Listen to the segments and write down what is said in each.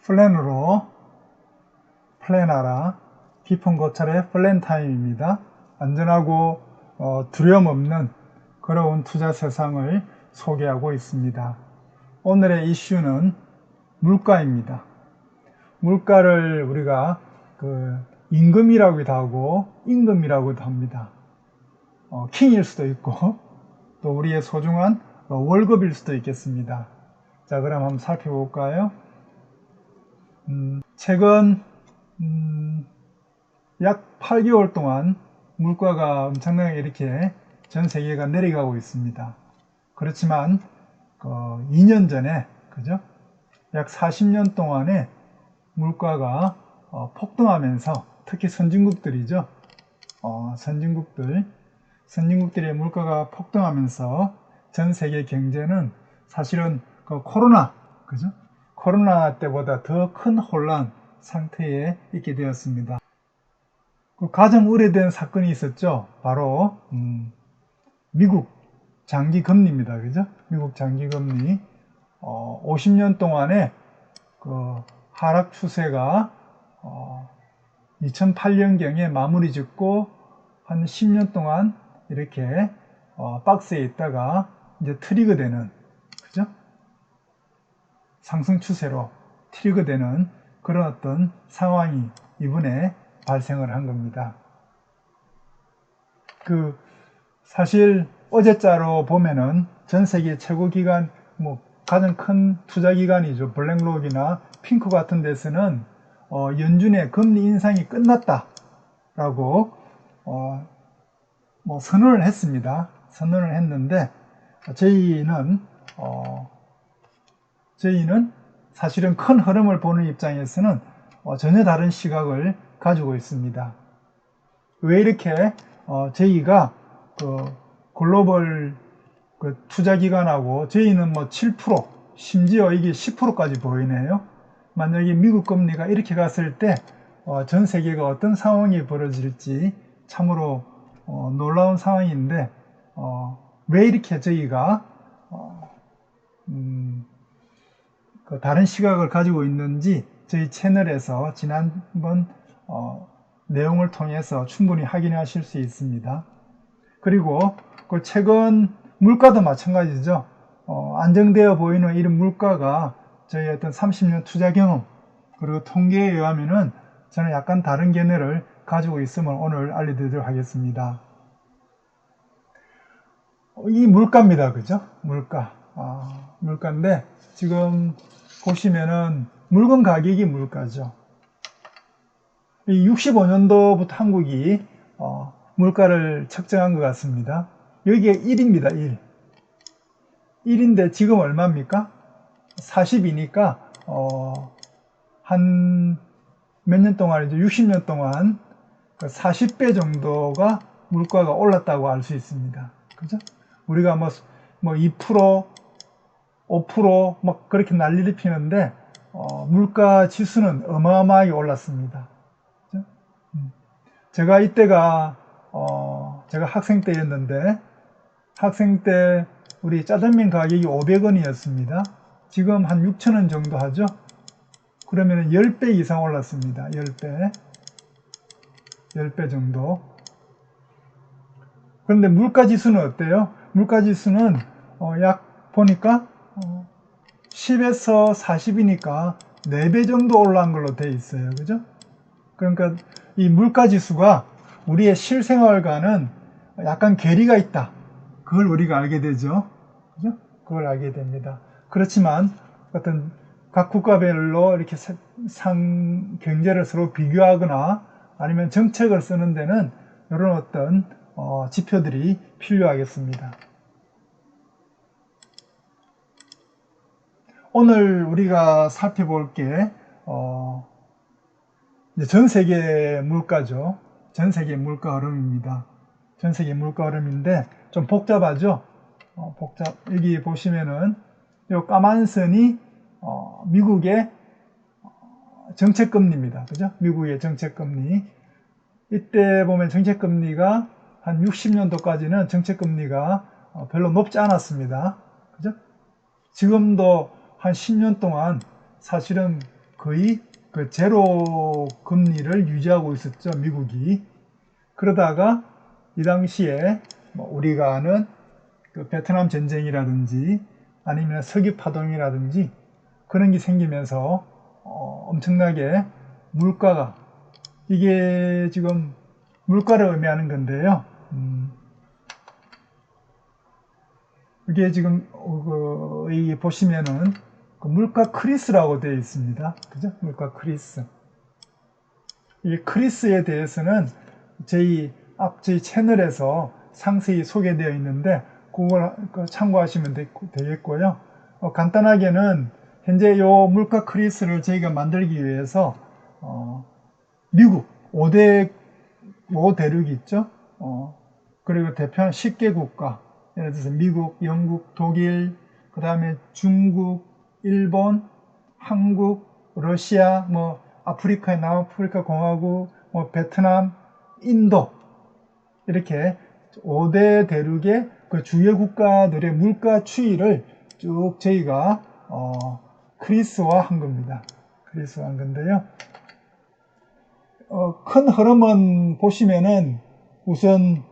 플랜으로 플랜하라. 깊은 고찰의 플랜타임입니다. 안전하고 두려움 없는 그런 투자 세상을 소개하고 있습니다. 오늘의 이슈는 물가입니다. 물가를 우리가 임금이라고도 하고 임금이라고도 합니다. 킹일 수도 있고 또 우리의 소중한 월급일 수도 있겠습니다. 자, 그럼 한번 살펴볼까요? 최근 약 8개월 동안 물가가 엄청나게 이렇게 전 세계가 내려가고 있습니다. 그렇지만 2년 전에 그죠? 약 40년 동안에 물가가 폭등하면서 특히 선진국들이죠. 선진국들의 물가가 폭등하면서 전 세계 경제는 사실은 코로나 그죠? 코로나 때보다 더 큰 혼란 상태에 있게 되었습니다. 가장 오래된 사건이 있었죠. 바로 미국 장기금리입니다. 그죠? 미국 장기금리 50년 동안의 하락 추세가 2008년경에 마무리 짓고 한 10년 동안 이렇게 박스에 있다가 이제 트리거 되는 그죠? 상승 추세로 트리거 되는 그런 어떤 상황이 이번에 발생을 한 겁니다. 사실 어제자로 보면은 전 세계 최고 기관 가장 큰 투자 기관이죠. 블랙록이나 핑크 같은 데서는 연준의 금리 인상이 끝났다라고 선언을 했습니다. 선언을 했는데 저희는 사실은 큰 흐름을 보는 입장에서는 전혀 다른 시각을 가지고 있습니다. 왜 이렇게 저희가 글로벌 투자기관하고 저희는 7% 심지어 이게 10%까지 보이네요. 만약에 미국 금리가 이렇게 갔을 때 전 세계가 어떤 상황이 벌어질지 참으로 놀라운 상황인데 왜 이렇게 저희가 다른 시각을 가지고 있는지 저희 채널에서 지난번 내용을 통해서 충분히 확인하실 수 있습니다. 그리고 최근 물가도 마찬가지죠. 안정되어 보이는 이런 물가가 저희 어떤 30년 투자 경험 그리고 통계에 의하면은 저는 약간 다른 견해를 가지고 있음을 오늘 알려드리도록 하겠습니다. 이 물가입니다. 그죠? 물가인데 지금 보시면은 물건 가격이 물가죠. 이 65년도부터 한국이 물가를 측정한 것 같습니다. 여기에 1입니다. 1인데 지금 얼마입니까? 40이니까 한 몇 년 동안이죠. 60년 동안 40배 정도가 물가가 올랐다고 알 수 있습니다. 그죠? 우리가 2%, 5% 막 그렇게 난리를 피는데 물가 지수는 어마어마하게 올랐습니다. 그죠? 제가 이때가 제가 학생 때였는데 학생 때 우리 짜장면 가격이 500원이었습니다. 지금 한 6,000원 정도 하죠. 그러면 10배 이상 올랐습니다. 10배 정도. 그런데 물가 지수는 어때요? 물가 지수는 약 보니까 10에서 40이니까 4배 정도 올라간 걸로 되어 있어요. 그죠? 그러니까 이 물가 지수가 우리의 실생활과는 약간 괴리가 있다. 그걸 우리가 알게 되죠. 그죠? 그걸 알게 됩니다. 그렇지만 어떤 각 국가별로 이렇게 경제를 서로 비교하거나 아니면 정책을 쓰는 데는 이런 어떤 지표들이 필요하겠습니다. 오늘 우리가 살펴볼 게 전 세계 물가죠. 전 세계 물가 흐름입니다. 전 세계 물가 흐름인데 좀 복잡하죠. 여기 보시면은 요 까만 선이 미국의 정책금리입니다. 그죠? 미국의 정책금리. 이때 보면 정책금리가 한 60년도까지는 정책금리가 별로 높지 않았습니다. 그죠? 지금도 한 10년 동안 사실은 거의 그 제로 금리를 유지하고 있었죠, 미국이. 그러다가 이 당시에 뭐 우리가 아는 그 베트남 전쟁이라든지 아니면 석유 파동이라든지 그런 게 생기면서 엄청나게 물가가, 이게 지금 물가를 의미하는 건데요. 이게 지금 이 보시면은 그 물가 크리스라고 되어 있습니다. 그죠? 물가 크리스. 이 크리스에 대해서는 저희 채널에서 상세히 소개되어 있는데 그걸 참고하시면 되겠고요. 간단하게는 현재 요 물가 크리스를 저희가 만들기 위해서 미국 5대륙 있죠. 그리고 대표한 10개 국가, 예를 들어서 미국, 영국, 독일, 그 다음에 중국, 일본, 한국, 러시아, 뭐 아프리카의 남아프리카 공화국, 뭐 베트남, 인도, 이렇게 5대 대륙의 그 주요 국가들의 물가 추이를 쭉 저희가 크리스화한 겁니다. 크리스화한 건데요. 큰 흐름은 보시면은 우선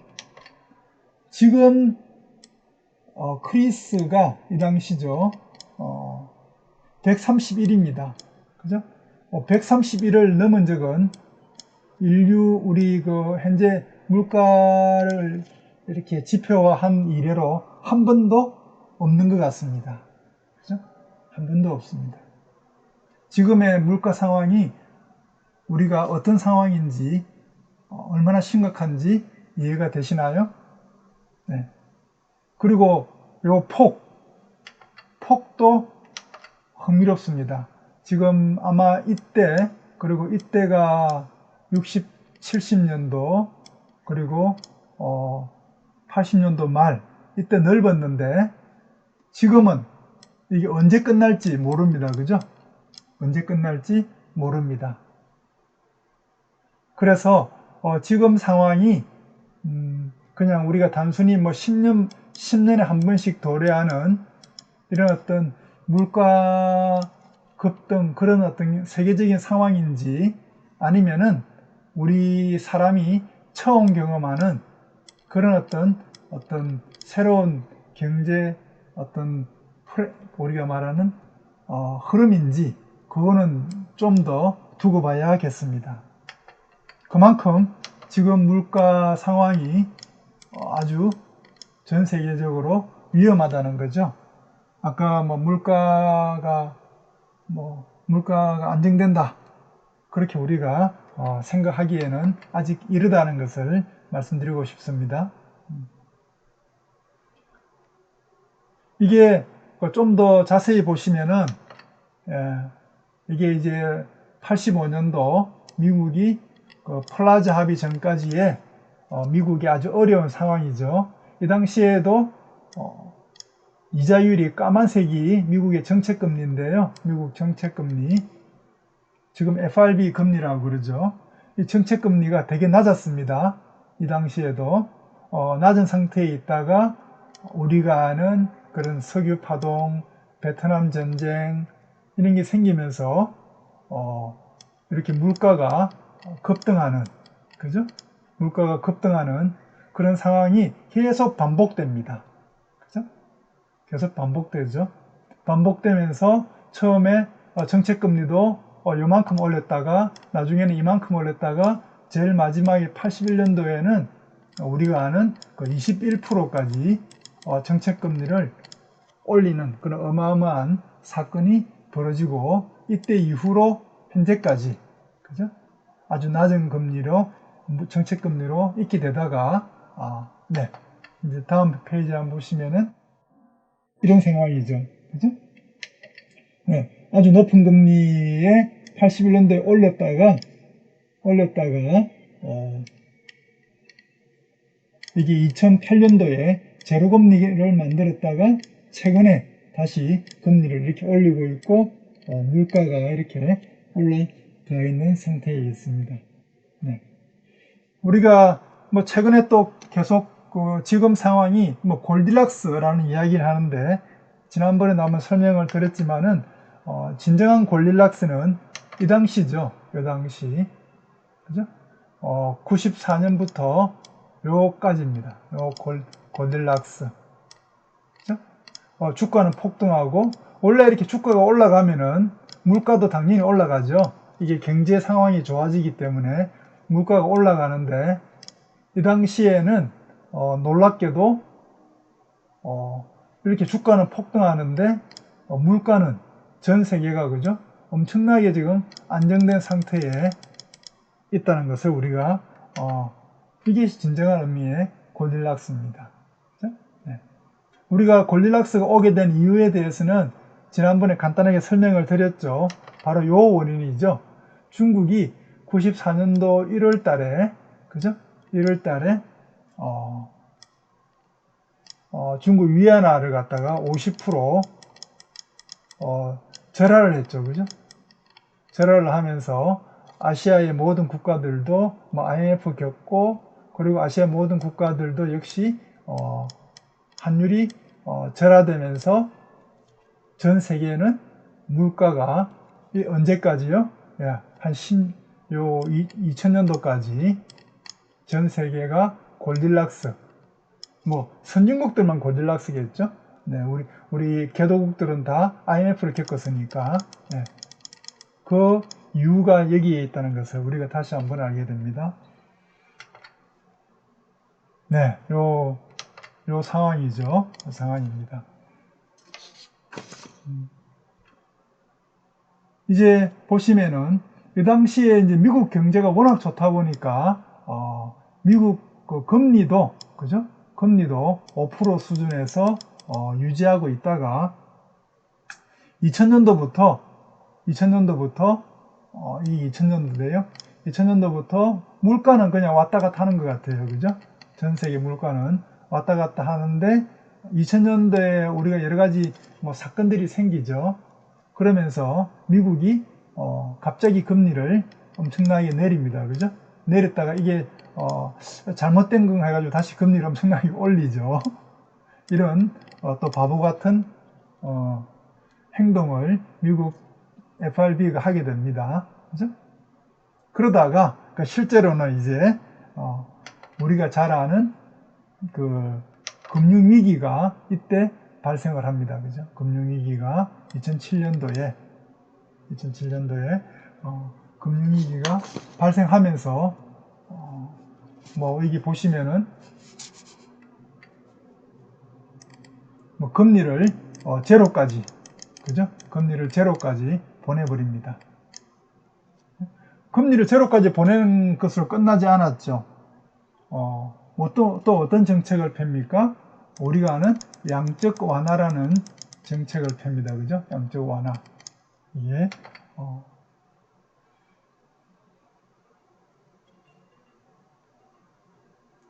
지금 크리스가 이 당시죠. 131입니다. 그죠? 131을 넘은 적은 우리 그 현재 물가를 이렇게 지표화한 이래로 한 번도 없는 것 같습니다. 그죠? 한 번도 없습니다. 지금의 물가 상황이 우리가 어떤 상황인지, 얼마나 심각한지 이해가 되시나요? 네. 그리고 요 폭도 흥미롭습니다. 지금 아마 이때, 그리고 이때가 60, 70년도, 그리고 80년도 말, 이때 넓었는데 지금은 이게 언제 끝날지 모릅니다. 그죠? 언제 끝날지 모릅니다. 그래서 지금 상황이 그냥 우리가 단순히 뭐 10년에 한 번씩 도래하는 이런 어떤 물가 급등, 그런 어떤 세계적인 상황인지, 아니면은 우리 사람이 처음 경험하는 그런 어떤 새로운 경제 우리가 말하는 흐름인지, 그거는 좀 더 두고 봐야겠습니다. 그만큼 지금 물가 상황이 아주 전 세계적으로 위험하다는 거죠. 아까 물가가 안정된다, 그렇게 우리가 생각하기에는 아직 이르다는 것을 말씀드리고 싶습니다. 이게 좀 더 자세히 보시면은 이게 이제 85년도 미국이 플라자 합의 전까지의 미국이 아주 어려운 상황이죠. 이 당시에도 이자율이 까만색이 미국의 정책금리인데요. 미국 정책금리, 지금 FRB 금리라고 그러죠. 이 정책금리가 되게 낮았습니다. 이 당시에도 낮은 상태에 있다가 우리가 아는 그런 석유 파동, 베트남 전쟁 이런 게 생기면서 이렇게 물가가 급등하는, 그죠? 물가가 급등하는 그런 상황이 계속 반복됩니다. 그죠? 계속 반복되죠. 반복되면서 처음에 정책금리도 요만큼 올렸다가 나중에는 이만큼 올렸다가 제일 마지막에 81년도에는 우리가 아는 그 21%까지 정책금리를 올리는 그런 어마어마한 사건이 벌어지고, 이때 이후로 현재까지, 그죠? 아주 낮은 금리로, 정책금리로 있게 되다가 네, 이제 다음 페이지 한번 보시면은 이런 상황이죠. 그죠? 네, 아주 높은 금리에 81년도에 올렸다가 이게 2008년도에 제로금리를 만들었다가 최근에 다시 금리를 이렇게 올리고 있고 물가가 이렇게 올라가 있는 상태에 있습니다. 네. 우리가 최근에 또 계속 지금 상황이 골디락스라는 이야기를 하는데, 지난번에 한번 설명을 드렸지만은 진정한 골디락스는 이 당시죠. 이 당시. 그죠? 94년부터 요까지입니다. 요 골딜락스. 그죠? 주가는 폭등하고, 원래 이렇게 주가가 올라가면은 물가도 당연히 올라가죠. 이게 경제 상황이 좋아지기 때문에 물가가 올라가는데, 이 당시에는 놀랍게도 이렇게 주가는 폭등하는데 물가는 전 세계가 그죠? 엄청나게 지금 안정된 상태에 있다는 것을 우리가 이게 진정한 의미의 골딜락스입니다. 그죠? 네. 우리가 골딜락스가 오게 된 이유에 대해서는 지난번에 간단하게 설명을 드렸죠. 바로 요 원인이죠. 중국이 94년도 1월 달에 그죠? 1월 달에 중국 위안화를 갖다가 50% 절하를 했죠. 그죠? 절하를 하면서 아시아의 모든 국가들도 뭐 IMF 겪고, 그리고 아시아 모든 국가들도 역시 환율이 절하되면서 전 세계는 물가가 언제까지요? 한 2000년도까지 전 세계가 골딜락스, 뭐 선진국들만 골딜락스겠죠. 네, 우리 개도국들은 다 IMF를 겪었으니까. 네. 그 이유가 여기에 있다는 것을 우리가 다시 한번 알게 됩니다. 네, 요 상황이죠. 상황입니다. 이제 보시면은 이 당시에 이제 미국 경제가 워낙 좋다 보니까 미국 그 금리도 그죠? 금리도 5% 수준에서 유지하고 있다가 2000년도부터 이 2000년도인데요. 2000년도부터 물가는 그냥 왔다 갔다 하는 것 같아요. 그죠? 전 세계 물가는 왔다 갔다 하는데 2000년대에 우리가 여러 가지 뭐 사건들이 생기죠. 그러면서 미국이 갑자기 금리를 엄청나게 내립니다. 그죠? 내렸다가 이게 잘못된 거 해가지고 다시 금리를 엄청나게 올리죠. 이런 또 바보 같은 행동을 미국 FRB가 하게 됩니다. 그죠? 그러다가 실제로는 이제 우리가 잘 아는 그 금융위기가 이때 발생을 합니다. 그죠? 금융위기가 2007년도에 금융위기가 발생하면서 뭐 여기 보시면은 뭐 금리를 제로까지 그죠? 금리를 제로까지 보내버립니다. 금리를 제로까지 보내는 것으로 끝나지 않았죠. 또 어떤 정책을 펴니까 우리가 아는 양적 완화라는 정책을 펴니다. 그죠? 양적 완화. 이게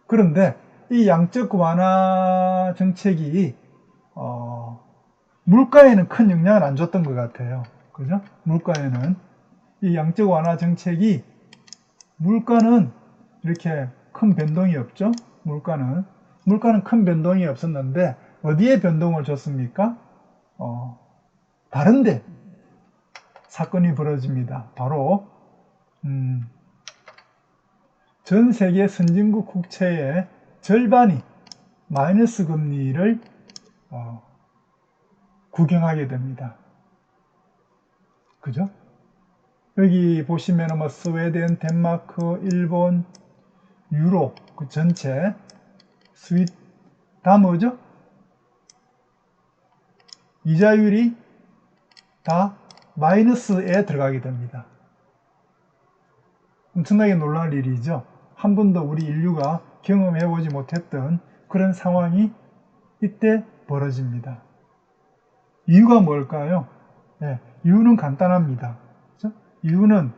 그런데 이 양적 완화 정책이 물가에는 큰 영향을 안 줬던 것 같아요. 그죠? 물가에는 이 양적 완화 정책이 물가는 이렇게 큰 변동이 없죠. 물가는 큰 변동이 없었는데 어디에 변동을 줬습니까? 다른데 사건이 벌어집니다. 바로 전 세계 선진국 국채의 절반이 마이너스 금리를 구경하게 됩니다. 그죠? 여기 보시면 뭐 스웨덴, 덴마크, 일본, 유로 그 전체 스윗 다 뭐죠? 이자율이 다 마이너스에 들어가게 됩니다. 엄청나게 놀랄 일이죠. 한 번도 우리 인류가 경험해보지 못했던 그런 상황이 이때 벌어집니다. 이유가 뭘까요? 네, 이유는 간단합니다. 그렇죠? 이유는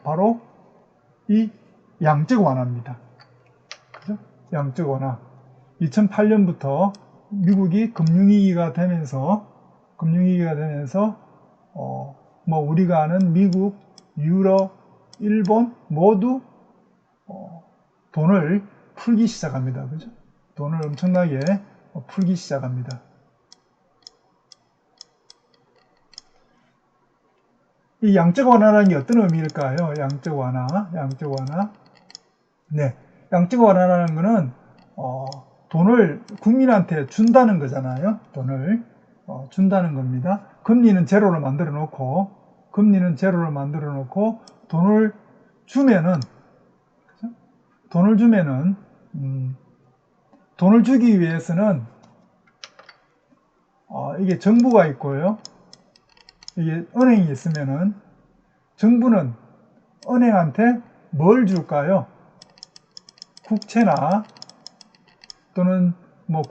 바로 이 양적 완화입니다. 그죠? 양적 완화. 2008년부터 미국이 금융위기가 되면서 뭐 우리가 아는 미국, 유럽, 일본 모두 돈을 풀기 시작합니다. 그죠? 돈을 엄청나게 풀기 시작합니다. 이 양적 완화라는 게 어떤 의미일까요? 양적 완화, 양적 완화. 네, 양적 완화라는 거는 돈을 국민한테 준다는 거잖아요. 돈을 준다는 겁니다. 금리는 제로를 만들어 놓고, 돈을 주면은, 그죠? 돈을 주기 위해서는 이게 정부가 있고요. 이게 은행이 있으면은 정부는 은행한테 뭘 줄까요? 국채나 또는 뭐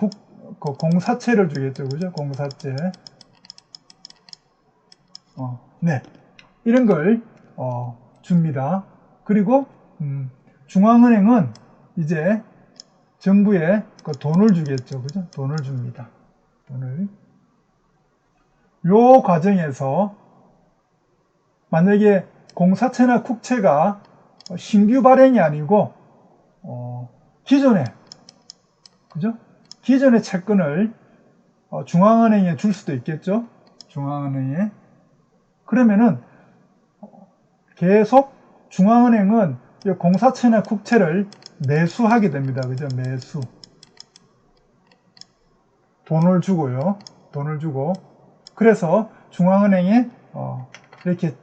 공사채를 주겠죠, 그죠? 공사채. 네, 이런 걸 줍니다. 그리고 중앙은행은 이제 정부에 그 돈을 주겠죠, 그죠? 돈을 줍니다. 돈을. 요 과정에서 만약에 공사채나 국채가 신규 발행이 아니고 기존에, 그죠? 기존의 채권을 중앙은행에 줄 수도 있겠죠. 중앙은행에. 그러면은 계속 중앙은행은 이 공사채나 국채를 매수하게 됩니다. 그죠? 매수. 돈을 주고요. 돈을 주고. 그래서 중앙은행의 이렇게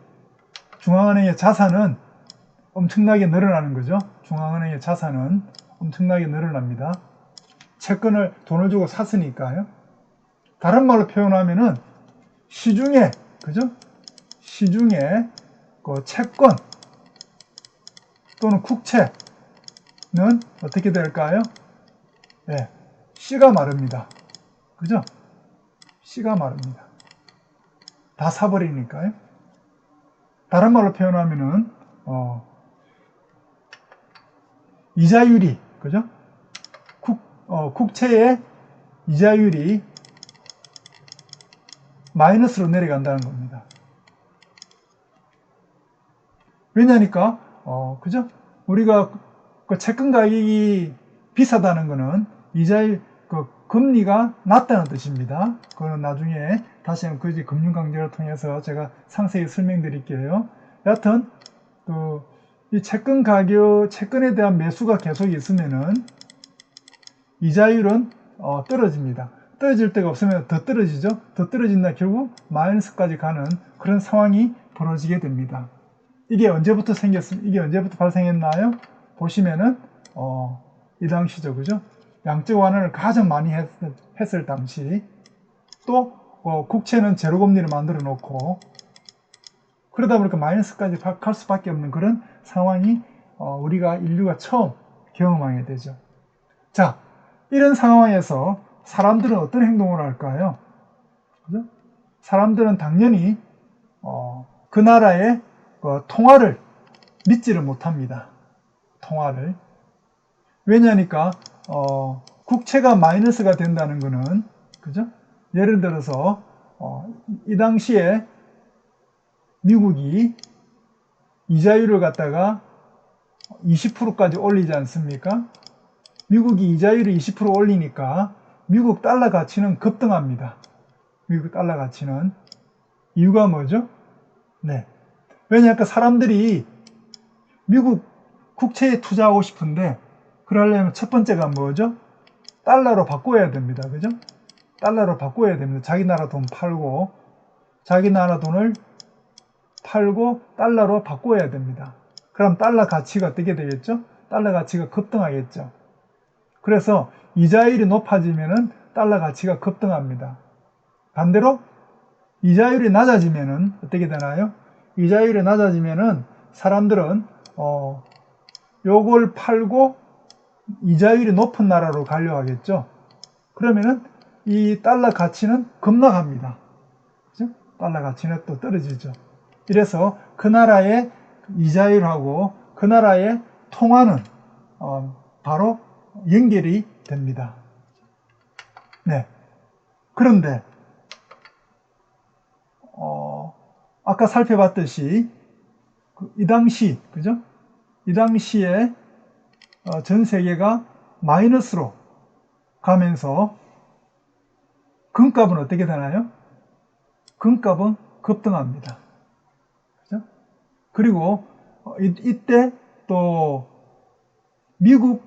중앙은행의 자산은 엄청나게 늘어나는 거죠. 중앙은행의 자산은 엄청나게 늘어납니다. 채권을 돈을 주고 샀으니까요. 다른 말로 표현하면은 시중에, 그죠? 시중에 그 채권 또는 국채는 어떻게 될까요? 네, 씨가 마릅니다. 그죠? 씨가 마릅니다. 다 사버리니까요. 다른 말로 표현하면은 이자율이, 그죠? 국채의 이자율이 마이너스로 내려간다는 겁니다. 왜냐니까 그죠? 우리가 그 채권 가격이 비싸다는 것은 이자율 금리가 낮다는 뜻입니다. 그거는 나중에 다시 한번 그 금융 강좌를 통해서 제가 상세히 설명드릴게요. 여하튼 이 채권에 대한 매수가 계속 있으면은 이자율은 떨어집니다. 떨어질 데가 없으면 더 떨어지죠. 더 떨어진다 결국 마이너스까지 가는 그런 상황이 벌어지게 됩니다. 이게 언제부터 발생했나요? 보시면은 이 당시죠, 그죠? 양적 완화를 가장 많이 했을 당시, 또 국채는 제로금리를 만들어 놓고, 그러다 보니까 마이너스까지 갈 수밖에 없는 그런 상황이 우리가 인류가 처음 경험하게 되죠. 자, 이런 상황에서 사람들은 어떤 행동을 할까요? 그죠? 사람들은 당연히 그 나라의 통화를 믿지를 못합니다. 통화를. 왜냐니까 국채가 마이너스가 된다는 것은, 그죠? 예를 들어서 이 당시에 미국이 이자율을 갖다가 20%까지 올리지 않습니까? 미국이 이자율을 20% 올리니까 미국 달러 가치는 급등합니다. 미국 달러 가치는. 이유가 뭐죠? 네. 왜냐하면 사람들이 미국 국채에 투자하고 싶은데, 그러려면 첫 번째가 뭐죠? 달러로 바꿔야 됩니다. 그죠? 달러로 바꿔야 됩니다. 자기 나라 돈 팔고, 자기 나라 돈을 팔고 달러로 바꿔야 됩니다. 그럼 달러 가치가 어떻게 되겠죠? 달러 가치가 급등하겠죠. 그래서 이자율이 높아지면은 달러 가치가 급등합니다. 반대로 이자율이 낮아지면은 어떻게 되나요? 이자율이 낮아지면은 사람들은 요걸 팔고 이자율이 높은 나라로 가려고 하겠죠. 그러면은 이 달러 가치는 급락합니다. 그죠? 달러 가치는 또 떨어지죠. 이래서 그 나라의 이자율하고 그 나라의 통화는 바로 연결이 됩니다. 네. 그런데 아까 살펴봤듯이 이 당시, 그죠? 이 당시에 전 세계가 마이너스로 가면서 금값은 어떻게 되나요? 금값은 급등합니다. 그리고 이때 또 미국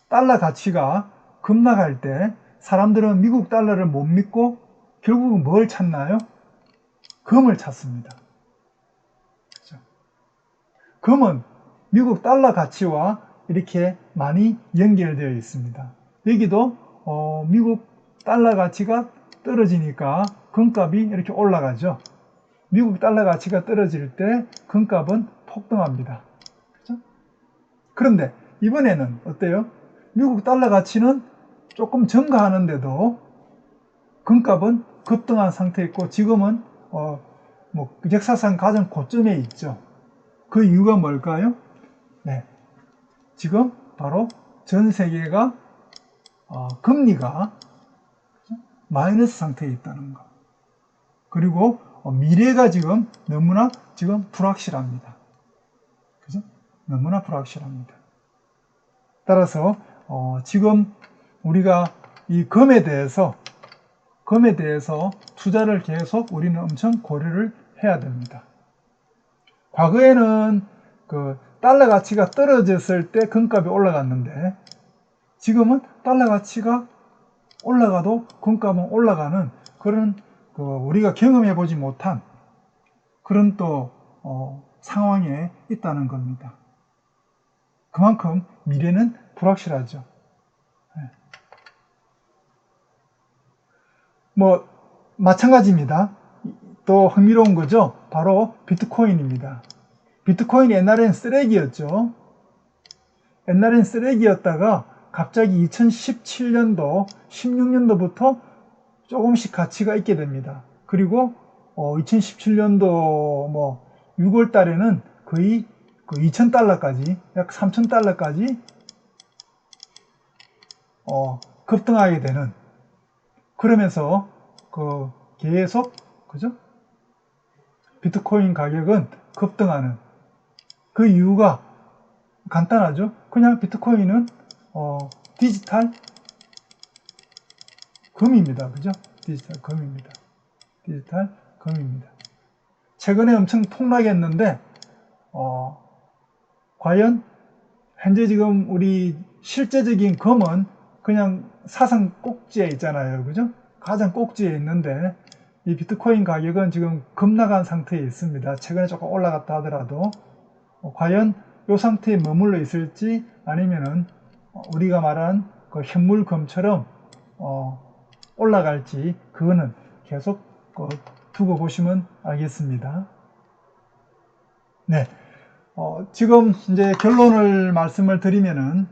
달러 가치가 급락할 때 사람들은 미국 달러를 못 믿고 결국은 뭘 찾나요? 금을 찾습니다. 그렇죠? 금은 미국 달러 가치와 이렇게 많이 연결되어 있습니다. 여기도 미국 달러 가치가 떨어지니까 금값이 이렇게 올라가죠. 미국 달러 가치가 떨어질 때 금값은 폭등합니다. 그렇죠? 그런데 이번에는 어때요? 미국 달러 가치는 조금 증가하는데도 금값은 급등한 상태에 있고 지금은 역사상 가장 고점에 있죠. 그 이유가 뭘까요? 네, 지금 바로 전 세계가 금리가 마이너스 상태에 있다는 것. 그리고 미래가 지금 너무나 지금 불확실합니다. 그죠? 너무나 불확실합니다. 따라서 지금 우리가 이 금에 대해서 투자를 계속 우리는 엄청 고려를 해야 됩니다. 과거에는 그 달러 가치가 떨어졌을 때 금값이 올라갔는데 지금은 달러 가치가 올라가도 금값은 올라가는 그런 우리가 경험해 보지 못한 그런 또 상황에 있다는 겁니다. 그만큼 미래는 불확실하죠. 뭐 마찬가지입니다. 또 흥미로운 거죠. 바로 비트코인입니다. 비트코인이 옛날엔 쓰레기였죠. 옛날엔 쓰레기였다가 갑자기 2017년도, 16년도부터 조금씩 가치가 있게 됩니다. 그리고 2017년도 6월 달에는 거의 그 2,000달러까지, 약 3,000달러까지 급등하게 되는, 그러면서 계속 그죠? 비트코인 가격은 급등하는 그 이유가 간단하죠. 그냥 비트코인은 디지털 금입니다. 그죠? 디지털 금입니다. 디지털 금입니다. 최근에 엄청 폭락했는데 과연 현재 지금 우리 실제적인 금은 그냥 사상 꼭지에 있잖아요. 그죠? 가장 꼭지에 있는데 이 비트코인 가격은 지금 급락한 상태에 있습니다. 최근에 조금 올라갔다 하더라도 과연 이 상태에 머물러 있을지 아니면은 우리가 말한 그 현물금처럼 올라갈지 그거는 계속 두고 보시면 알겠습니다. 네, 지금 이제 결론을 말씀을 드리면은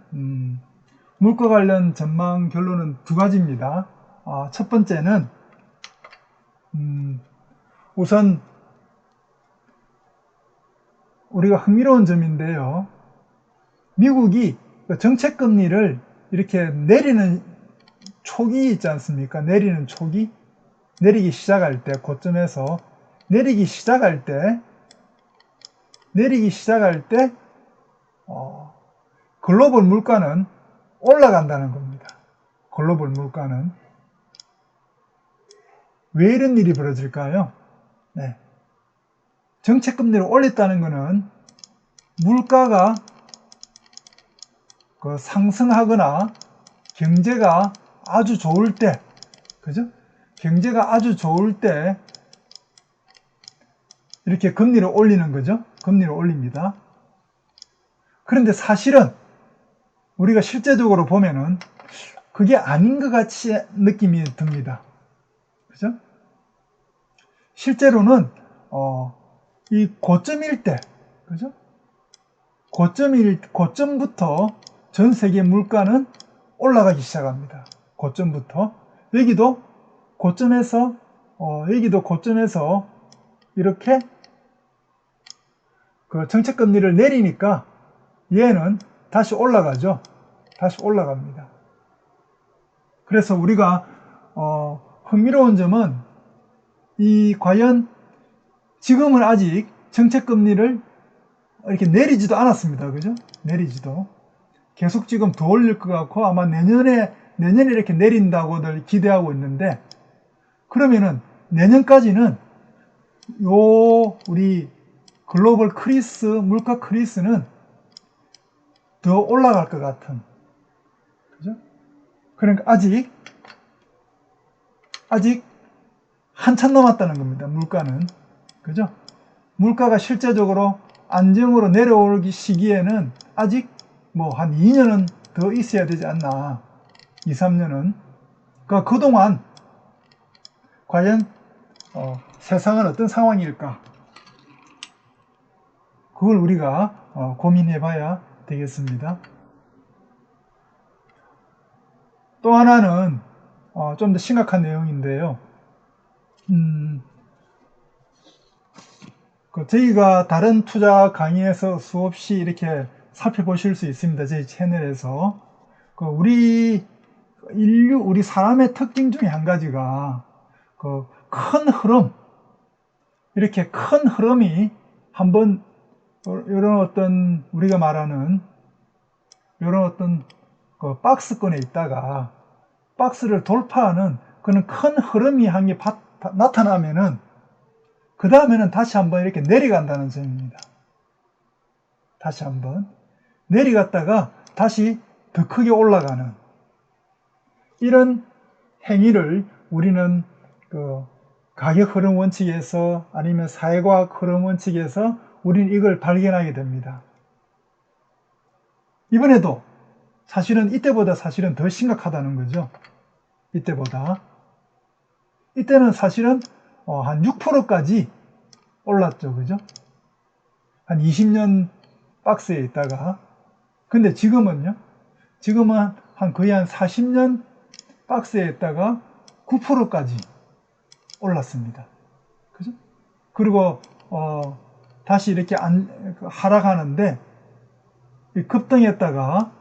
물가 관련 전망 결론은 두 가지입니다. 첫 번째는 우선 우리가 흥미로운 점인데요. 미국이 정책금리를 이렇게 내리는 초기 있지 않습니까? 내리는 초기, 내리기 시작할 때, 고점에서 내리기 시작할 때 글로벌 물가는 올라간다는 겁니다. 글로벌 물가는. 왜 이런 일이 벌어질까요? 네. 정책금리를 올렸다는 것은 물가가 상승하거나 경제가 아주 좋을 때, 그죠? 경제가 아주 좋을 때 이렇게 금리를 올리는 거죠. 금리를 올립니다. 그런데 사실은 우리가 실제적으로 보면은 그게 아닌 것 같이 느낌이 듭니다. 그죠? 실제로는 이 고점일 때, 그죠? 고점부터 전 세계 물가는 올라가기 시작합니다. 고점부터 여기도 고점에서 이렇게 그 정책금리를 내리니까 얘는 다시 올라가죠. 다시 올라갑니다. 그래서 우리가 흥미로운 점은 과연 지금은 아직 정책금리를 이렇게 내리지도 않았습니다. 그죠? 내리지도. 계속 지금 더 올릴 것 같고 아마 내년에 이렇게 내린다고들 기대하고 있는데 그러면은 내년까지는 우리 글로벌 크리스, 물가 크리스는 더 올라갈 것 같은. 그죠? 그러니까 아직 한참 남았다는 겁니다. 물가는. 그죠? 물가가 실제적으로 안정으로 내려오기 시기에는 아직 뭐 한 2년은 더 있어야 되지 않나. 2, 3년은. 그러니까 그동안 과연 세상은 어떤 상황일까? 그걸 우리가 고민해 봐야 되겠습니다. 또 하나는 좀 더 심각한 내용인데요. 저희가 다른 투자 강의에서 수없이 이렇게 살펴보실 수 있습니다. 저희 채널에서. 우리 사람의 특징 중에 한 가지가 큰 흐름, 이렇게 큰 흐름이 한번 이런 어떤 우리가 말하는 이런 어떤 박스권에 있다가 박스를 돌파하는 그런 큰 흐름이 한 게 나타나면은 그 다음에는 다시 한번 이렇게 내려간다는 점입니다. 다시 한번 내려갔다가 다시 더 크게 올라가는 이런 행위를 우리는 가격 흐름 원칙에서 아니면 사회과학 흐름 원칙에서 우리는 이걸 발견하게 됩니다. 이번에도 사실은 이때보다 사실은 더 심각하다는 거죠. 이때는 사실은 한 6%까지 올랐죠. 그죠? 한 20년 박스에 있다가. 근데 지금은 거의 한 40년 박스에 있다가 9%까지 올랐습니다. 그죠? 그리고 다시 이렇게 하락하는데 급등했다가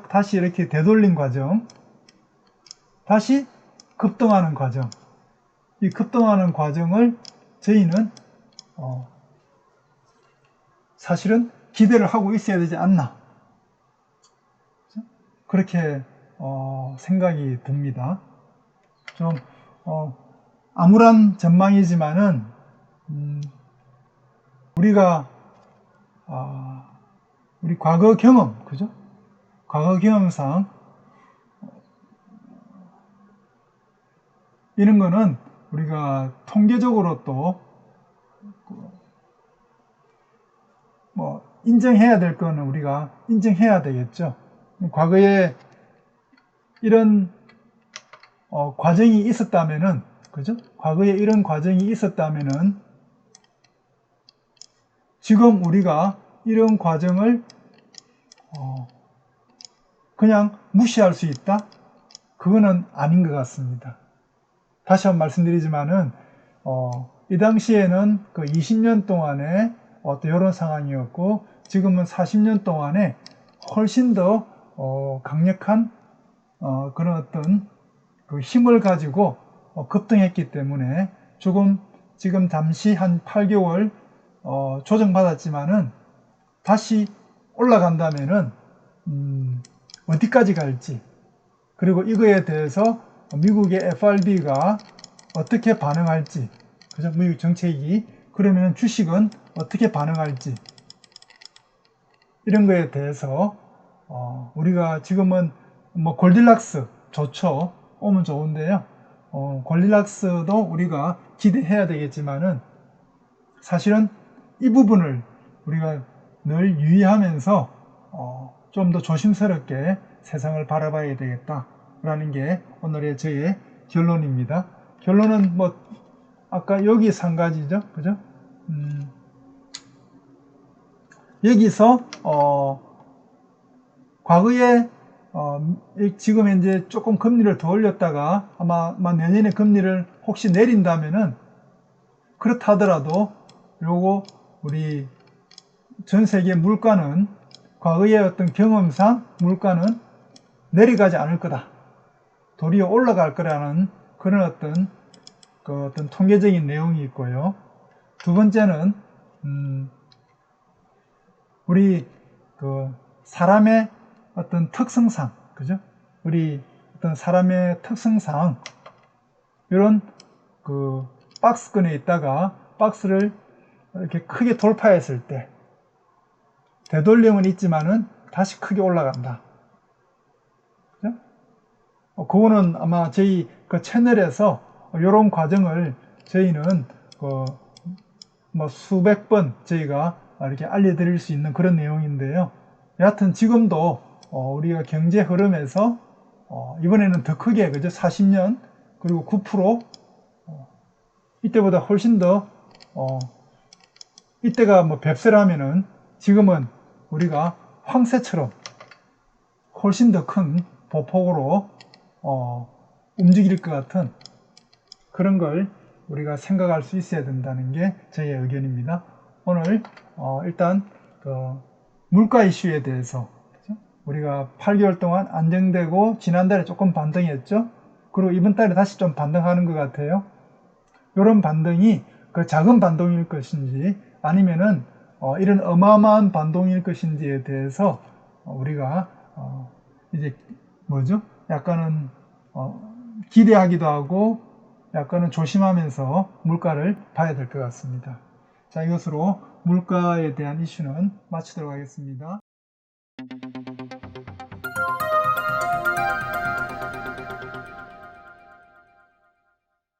다시 이렇게 되돌린 과정, 다시 급등하는 과정. 이 급등하는 과정을 저희는 사실은 기대를 하고 있어야 되지 않나. 그렇게 생각이 듭니다. 좀 암울한 전망이지만은 우리가 우리 과거 경험, 그죠? 과거 경험상 이런 거는 우리가 통계적으로 또 뭐 인정해야 될 거는 우리가 인정해야 되겠죠. 과거에 이런 과정이 있었다면은, 그죠? 과거에 이런 과정이 있었다면은 지금 우리가 이런 과정을 그냥 무시할 수 있다? 그거는 아닌 것 같습니다. 다시 한번 말씀드리지만은 이 당시에는 그 20년 동안에 어떤 이런 상황이었고 지금은 40년 동안에 훨씬 더 강력한 그런 어떤 그 힘을 가지고 급등했기 때문에 지금 잠시 한 8개월 조정받았지만은 다시 올라간다면은 어디까지 갈지, 그리고 이거에 대해서 미국의 FRB가 어떻게 반응할지, 그죠? 미국 정책이 그러면 주식은 어떻게 반응할지, 이런 거에 대해서 우리가 지금은 뭐 골딜락스 좋죠. 오면 좋은데요. 골딜락스도 우리가 기대해야 되겠지만은 사실은 이 부분을 우리가 늘 유의하면서 좀 더 조심스럽게 세상을 바라봐야 되겠다라는 게 오늘의 저의 결론입니다. 결론은 뭐 아까 여기서 한 가지죠, 그죠? 여기서 과거에 지금 현재 조금 금리를 더 올렸다가 아마 내년에 금리를 혹시 내린다면은 그렇다 하더라도 요거 우리 전 세계 물가는 과거의 어떤 경험상 물가는 내려가지 않을 거다. 도리어 올라갈 거라는 그런 어떤 통계적인 내용이 있고요. 두 번째는 우리 사람의 어떤 특성상, 그죠? 우리 어떤 사람의 특성상 이런 박스권에 있다가 박스를 이렇게 크게 돌파했을 때 되돌림은 있지만은 다시 크게 올라간다. 그죠? 그거는 아마 저희 그 채널에서 이런 과정을 저희는 뭐 수백 번 저희가 이렇게 알려드릴 수 있는 그런 내용인데요. 여하튼 지금도 우리가 경제 흐름에서 이번에는 더 크게, 그죠? 40년 그리고 9% 이때보다 훨씬 더 이때가 뭐 뱁새라면은 지금은 우리가 황새처럼 훨씬 더 큰 보폭으로 움직일 것 같은 그런 걸 우리가 생각할 수 있어야 된다는 게 저의 의견입니다. 오늘 일단 물가 이슈에 대해서 우리가 8개월 동안 안정되고 지난달에 조금 반등했죠. 그리고 이번 달에 다시 좀 반등하는 것 같아요. 이런 반등이 그 작은 반동일 것인지 아니면은 이런 어마어마한 반동일 것인지에 대해서 우리가 이제 뭐죠? 약간은 기대하기도 하고 약간은 조심하면서 물가를 봐야 될 것 같습니다. 자, 이것으로 물가에 대한 이슈는 마치도록 하겠습니다.